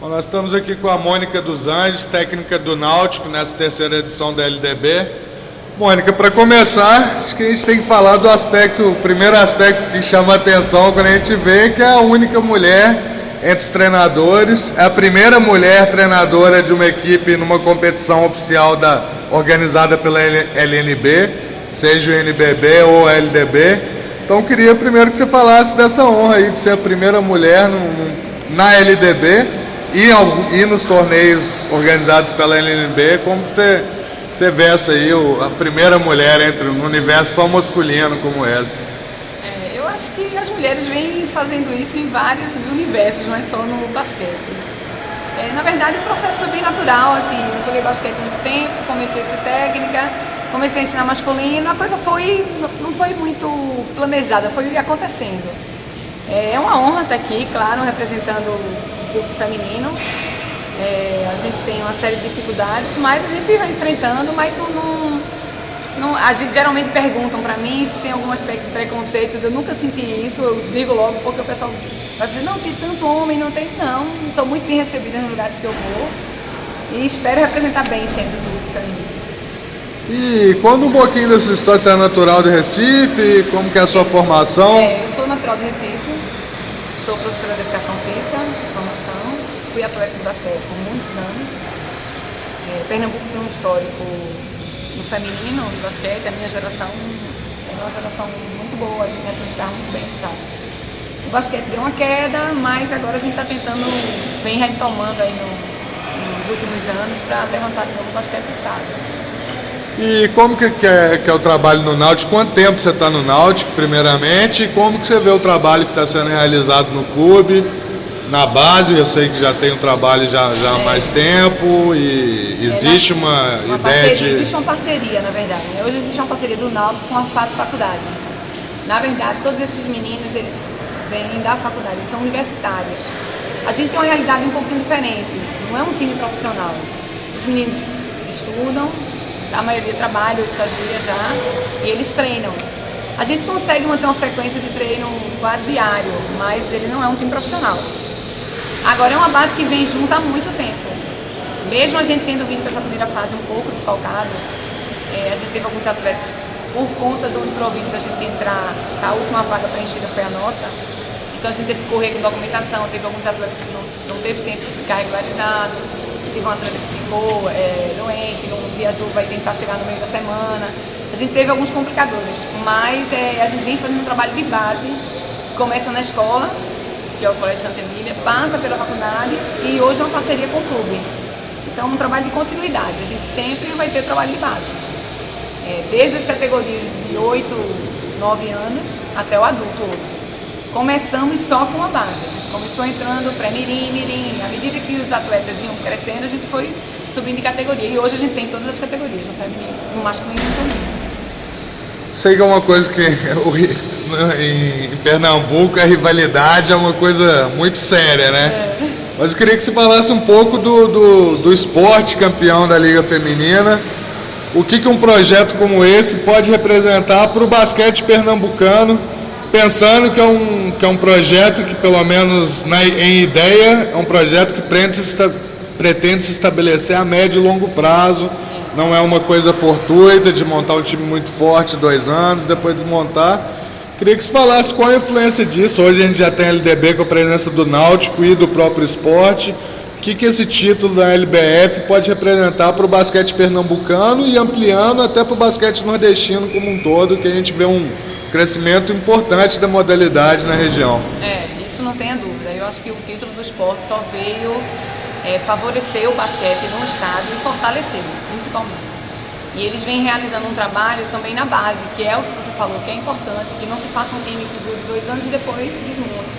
Bom, nós estamos aqui com a Mônica dos Anjos, técnica do Náutico, nessa terceira edição da LDB. Mônica, para começar, acho que a gente tem que falar do aspecto, o primeiro aspecto que chama a atenção quando a gente vê, que é a única mulher entre os treinadores, é a primeira mulher treinadora de uma equipe numa competição oficial organizada pela LNB, seja o NBB ou a LDB. Então, queria primeiro que você falasse dessa honra aí de ser a primeira mulher na LDB e nos torneios organizados pela LNB. Como que você vê essa aí, a primeira mulher no universo tão masculino como essa? Eu acho que as mulheres vêm fazendo isso em vários universos, não é só no basquete. Na verdade, o processo foi bem natural, assim, eu joguei basquete há muito tempo, comecei a ser técnica, comecei a ensinar masculino, a coisa não foi muito planejada, foi acontecendo. É uma honra estar aqui, claro, representando o público feminino. A gente tem uma série de dificuldades, mas a gente vai enfrentando, mas a gente geralmente perguntam para mim se tem algum aspecto de preconceito. Eu nunca senti isso, eu digo logo, porque o pessoal vai dizer, não, tem tanto homem, não tem, não. Sou muito bem recebida nos lugares que eu vou e espero representar bem sempre o público feminino. E conta um pouquinho da sua história, você é natural de Recife, como que é a sua formação? Eu sou natural de Recife, sou professora de educação física, de formação, fui atleta de basquete por muitos anos. Pernambuco tem um histórico no feminino de basquete, a minha geração é uma geração muito boa, a gente representava muito bem o estado. O basquete deu uma queda, mas agora a gente está tentando, vem retomando aí nos últimos anos para levantar de novo o basquete do estado. E como que é o trabalho no Náutico? Quanto tempo você está no Náutico, primeiramente? E como que você vê o trabalho que está sendo realizado no clube, na base? Eu sei que já tem um trabalho já há mais tempo e existe uma ideia parceria, existe uma parceria, na verdade. Hoje existe uma parceria do Náutico com a FAS Faculdade. Na verdade, todos esses meninos, eles vêm da faculdade, eles são universitários. A gente tem uma realidade um pouquinho diferente, não é um time profissional. Os meninos estudam, a maioria trabalha ou estagia já, e eles treinam. A gente consegue manter uma frequência de treino quase diário, mas ele não é um time profissional. Agora é uma base que vem junto há muito tempo. Mesmo a gente tendo vindo para essa primeira fase um pouco desfalcado, a gente teve alguns atletas, por conta do improviso da gente entrar, a última vaga preenchida foi a nossa, então a gente teve que correr com documentação, teve alguns atletas que não teve tempo de ficar regularizado. Teve um atleta que ficou doente, não viajou, vai tentar chegar no meio da semana. A gente teve alguns complicadores, mas a gente vem fazendo um trabalho de base, começa na escola, que é o Colégio Santa Emília, passa pela faculdade e hoje é uma parceria com o clube. Então é um trabalho de continuidade, a gente sempre vai ter trabalho de base. Desde as categorias de 8, 9 anos até o adulto hoje. Começamos só com a base, a gente começou entrando pré-mirim, mirim, à medida que os atletas iam crescendo, a gente foi subindo de categoria, e hoje a gente tem todas as categorias, no feminino, no masculino e no feminino. Sei que é uma coisa que em Pernambuco a rivalidade é uma coisa muito séria, né? Mas eu queria que você falasse um pouco do esporte campeão da Liga Feminina, o que um projeto como esse pode representar para o basquete pernambucano, pensando que é um projeto que, pelo menos em ideia, é um projeto que pretende se estabelecer a médio e longo prazo, não é uma coisa fortuita de montar um time muito forte 2 anos, depois desmontar. Queria que você falasse qual a influência disso. Hoje a gente já tem a LDB com a presença do Náutico e do próprio esporte. O que esse título da LBF pode representar para o basquete pernambucano e ampliando até para o basquete nordestino como um todo, que a gente vê um crescimento importante da modalidade na região. Isso não tenha dúvida. Eu acho que o título do esporte só veio favorecer o basquete no estado e fortalecê-lo, principalmente. E eles vêm realizando um trabalho também na base, que é o que você falou, que é importante, que não se faça um time que dure 2 anos e depois desmonte.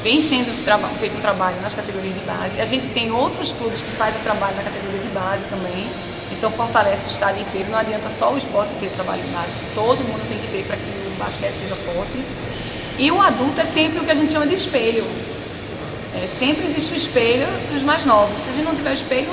Vem sendo feito um trabalho nas categorias de base. A gente tem outros clubes que fazem o trabalho na categoria de base também, então fortalece o estado inteiro. Não adianta só o esporte ter trabalho de base, todo mundo tem que ter para que o basquete seja forte. E o adulto é sempre o que a gente chama de espelho. Sempre existe o espelho dos mais novos. Se a gente não tiver o espelho,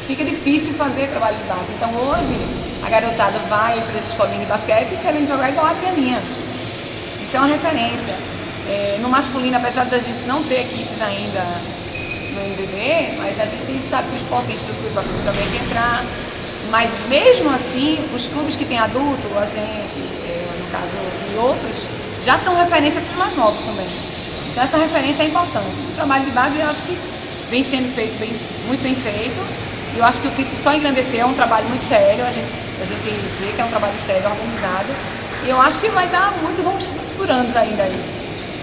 fica difícil fazer trabalho de base. Então hoje a garotada vai para as escolinhas de basquete querendo jogar igual a Adrianinha. Isso é uma referência. No masculino, apesar da gente não ter equipes ainda no NBB, mas a gente sabe que o esporte tem estrutura para futuramente entrar. Mas mesmo assim, os clubes que têm adulto, a gente, no caso, e outros, já são referência para os mais novos também. Então essa referência é importante. O trabalho de base eu acho que vem sendo feito muito bem feito. E eu acho que o título só engrandecer é um trabalho muito sério, a gente vê que é um trabalho sério, organizado. E eu acho que vai dar muito bons frutos por anos ainda aí.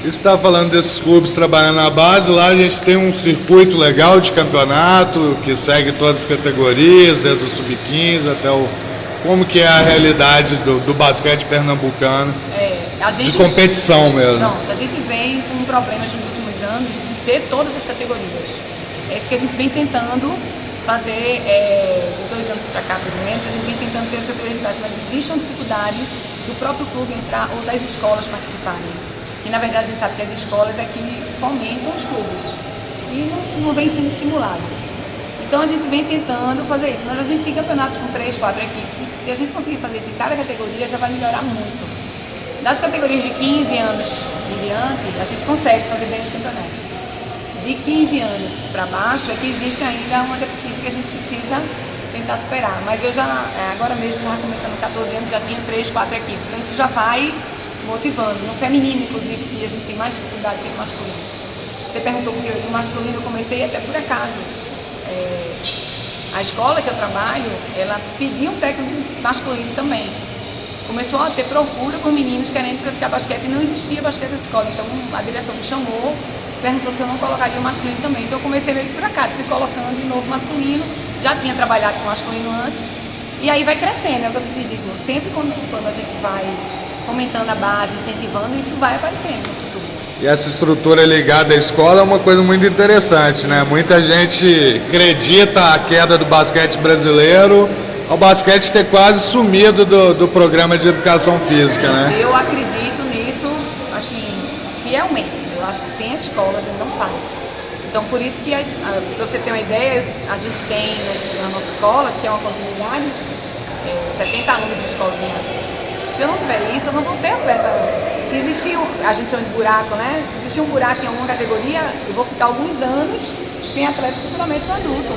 Você está falando desses clubes trabalhando na base, lá a gente tem um circuito legal de campeonato que segue todas as categorias, desde o sub-15 até o... Como que é a realidade do basquete pernambucano, de competição mesmo? Pronto, a gente vem com problemas nos últimos anos de ter todas as categorias. É isso que a gente vem tentando fazer, de 2 anos para cá, pelo menos, a gente vem tentando ter as categorias de base, mas existe uma dificuldade do próprio clube entrar ou das escolas participarem. E na verdade a gente sabe que as escolas é que fomentam os clubes e não vem sendo estimulado. Então a gente vem tentando fazer isso, mas a gente tem campeonatos com 3, 4 equipes e se a gente conseguir fazer isso em cada categoria já vai melhorar muito. Das categorias de 15 anos em diante, a gente consegue fazer bem os campeonatos. De 15 anos para baixo é que existe ainda uma deficiência que a gente precisa tentar superar. Mas eu já, agora mesmo, já começando 14 anos, já tinha 3, 4 equipes, então isso já vai motivando. No feminino, inclusive, que a gente tem mais dificuldade que no masculino. Você perguntou porque no masculino eu comecei até por acaso. A escola que eu trabalho, ela pedia um técnico masculino também. Começou a ter procura por meninos querendo praticar basquete e não existia basquete na escola. Então a direção me chamou, perguntou se eu não colocaria o masculino também. Então eu comecei meio que por acaso, fui colocando de novo masculino, já tinha trabalhado com masculino antes. E aí vai crescendo, é o que eu te digo. Sempre quando a gente vai fomentando a base, incentivando, isso vai aparecendo no futuro. E essa estrutura ligada à escola é uma coisa muito interessante, né? Muita gente acredita a queda do basquete brasileiro ao basquete ter quase sumido do programa de educação física, né? Eu acredito nisso, assim, fielmente. Eu acho que sem a escola a gente não faz. Então, por isso que, para você ter uma ideia, a gente tem na nossa escola, que é uma continuidade, 70 alunos de escolinha. Se eu não tiver isso, eu não vou ter atleta. Se existir, a gente chama de buraco, né? Se existir um buraco em alguma categoria, eu vou ficar alguns anos sem atleta futuramente no adulto.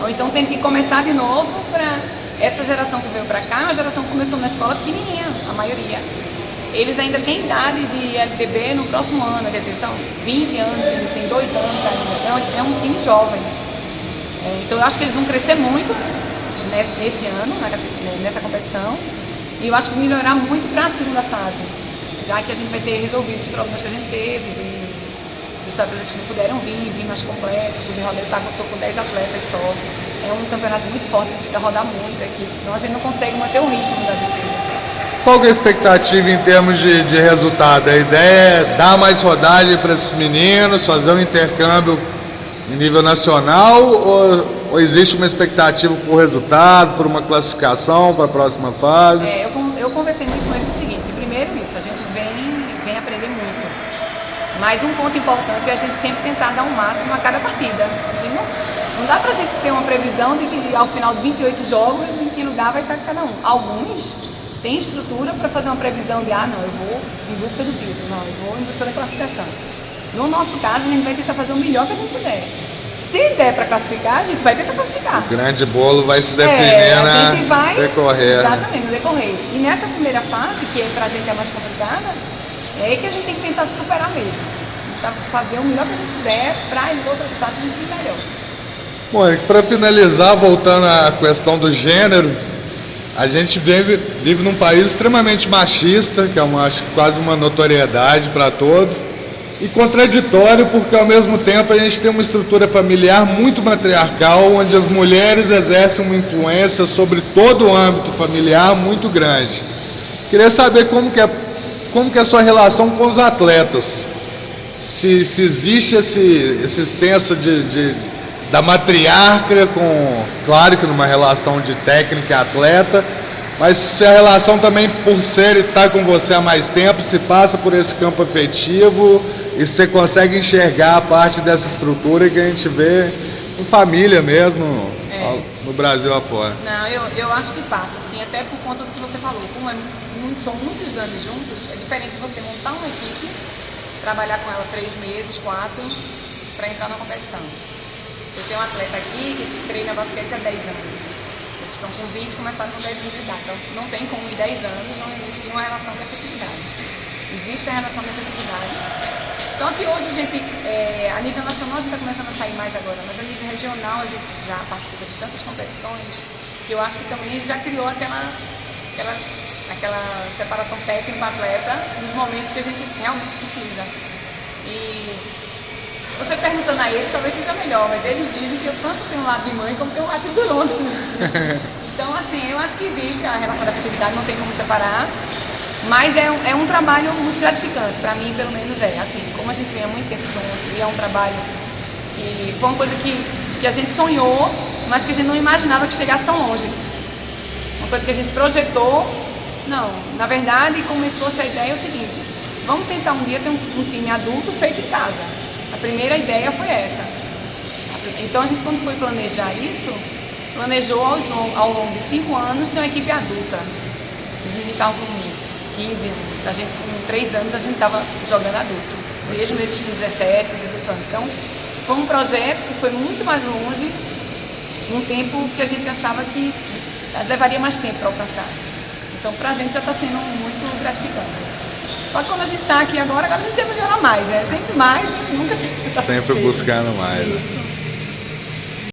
Ou então tem que começar de novo para essa geração que veio para cá, é uma geração que começou na escola pequenininha, a maioria. Eles ainda têm idade de LDB no próximo ano, quer dizer, são 20 anos, tem 2 anos ainda, é um time jovem. Então eu acho que eles vão crescer muito nesse ano, nessa competição. E eu acho que melhorar muito para a segunda fase, já que a gente vai ter resolvido os problemas que a gente teve, dos atletas que não puderam vir mais completo, o Rodeio estou com 10 atletas só. É um campeonato muito forte, precisa rodar muito a equipe, senão a gente não consegue manter o ritmo da defesa. Qual que é a expectativa em termos de resultado? A ideia é dar mais rodagem para esses meninos, fazer um intercâmbio em nível nacional ou existe uma expectativa por resultado, por uma classificação para a próxima fase? Eu conversei muito com eles o seguinte, primeiro isso, a gente vem aprender muito, mas um ponto importante é a gente sempre tentar dar o máximo a cada partida. A gente não dá pra gente ter uma previsão de que ao final de 28 jogos, em que lugar vai estar cada um. Alguns têm estrutura para fazer uma previsão de, não, eu vou em busca do título, não, eu vou em busca da classificação. No nosso caso, a gente vai tentar fazer o melhor que a gente puder. Se der para classificar, a gente vai tentar classificar. O grande bolo vai se definir no decorrer. Exatamente, no decorrer. E nessa primeira fase, que pra gente é mais complicada, é aí que a gente tem que tentar superar mesmo. Tentar fazer o melhor que a gente puder para as outras fases a gente ir melhor. Bom, para finalizar, voltando à questão do gênero, a gente vive num país extremamente machista, que é acho que quase uma notoriedade para todos. E contraditório porque ao mesmo tempo a gente tem uma estrutura familiar muito matriarcal, onde as mulheres exercem uma influência sobre todo o âmbito familiar muito grande. Queria saber como que é a sua relação com os atletas. Se existe esse senso da matriarca, claro que numa relação de técnica e atleta, mas se a relação também, por estar com você há mais tempo, se passa por esse campo afetivo e você consegue enxergar a parte dessa estrutura que a gente vê em família mesmo, no Brasil afora. Não, eu acho que passa, assim, até por conta do que você falou. Como são muitos anos juntos, é diferente de você montar uma equipe, trabalhar com ela 3 meses, 4, para entrar na competição. Eu tenho um atleta aqui que treina basquete há 10 anos. Eles estão com 20 e começaram com 10 anos de idade. Então não tem como em 10 anos não existir uma relação de efetividade. Existe a relação de efetividade. Só que hoje a gente, a nível nacional a gente está começando a sair mais agora, mas a nível regional a gente já participa de tantas competições que eu acho que também já criou aquela separação técnico-atleta nos momentos que a gente realmente precisa. E você perguntando a eles, talvez seja melhor, mas eles dizem que eu tanto tenho um lado de mãe como tenho um lado de Toronto. Então, assim, eu acho que existe a relação da afetividade, não tem como separar, mas é um trabalho muito gratificante, para mim, pelo menos é. Assim, como a gente vem há muito tempo junto, e é um trabalho que foi uma coisa que a gente sonhou, mas que a gente não imaginava que chegasse tão longe. Uma coisa que a gente projetou, não. Na verdade, começou-se a ideia é o seguinte, vamos tentar um dia ter um time adulto feito em casa. A primeira ideia foi essa. Então a gente, quando foi planejar isso, planejou ao longo de 5 anos ter uma equipe adulta. Os meninos estavam com 15 anos, a gente com 3 anos a gente estava jogando adulto. Mesmo eles com 17, 18 anos. Então foi um projeto que foi muito mais longe, num tempo que a gente achava que levaria mais tempo para alcançar. Então pra gente já está sendo muito gratificante. Só que quando a gente está aqui agora a gente tem que melhorar mais, né? Sempre mais, nunca está Sempre buscando mais. Isso.